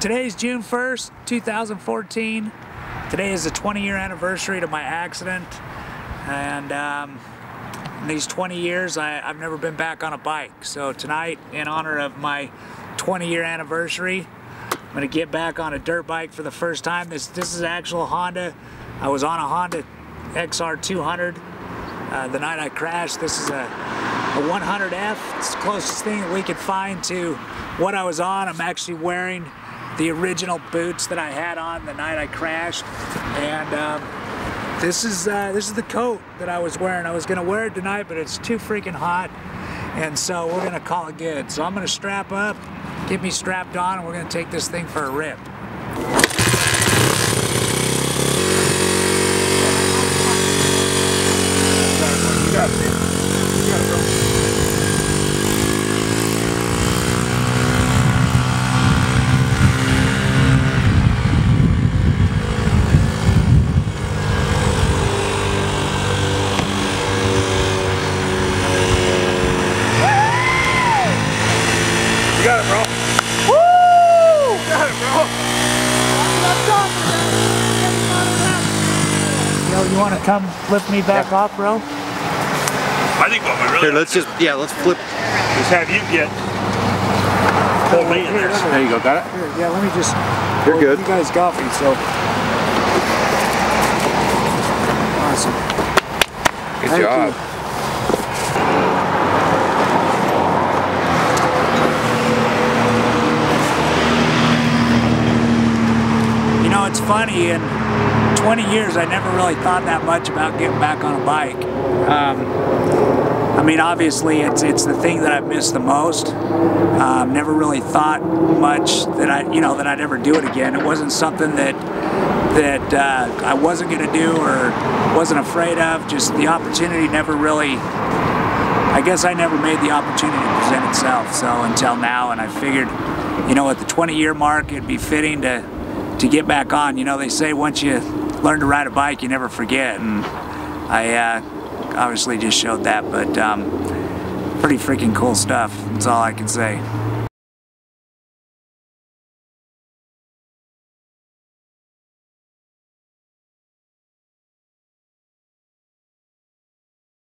Today's June 1st, 2014. Today is the 20-year anniversary to my accident, and in these 20 years I've never been back on a bike. So tonight, in honor of my 20-year anniversary, I'm going to get back on a dirt bike for the first time. This is actual Honda. I was on a Honda XR 200 the night I crashed. This is a 100F. It's the closest thing that we could find to what I was on. I'm actually wearing the original boots that I had on the night I crashed, and this is the coat that I was wearing. I was gonna wear it tonight, but it's too freaking hot, and so we're gonna call it good. So I'm gonna strap up, get me strapped on, and we're gonna take this thing for a rip. You got it, bro. You got it, bro. Woo! You got it, bro. Yo, you want to come lift me back off, bro? I think what we really here, let's flip. Just have you get pull me in there. There you go, got it? Here, yeah, let me just. You're good. You guys got me, so. Awesome. Good job. You know, it's funny, in 20 years I never really thought that much about getting back on a bike. I mean, obviously it's the thing that I've missed the most. Never really thought much that I'd ever do it again. It wasn't something that I wasn't going to do or wasn't afraid of. Just the opportunity never really, I guess I never made the opportunity to present itself. So until now, and I figured, you know, at the 20-year mark, it'd be fitting to get back on. You know, they say once you learn to ride a bike, you never forget, and I obviously just showed that, but pretty freaking cool stuff. That's all I can say.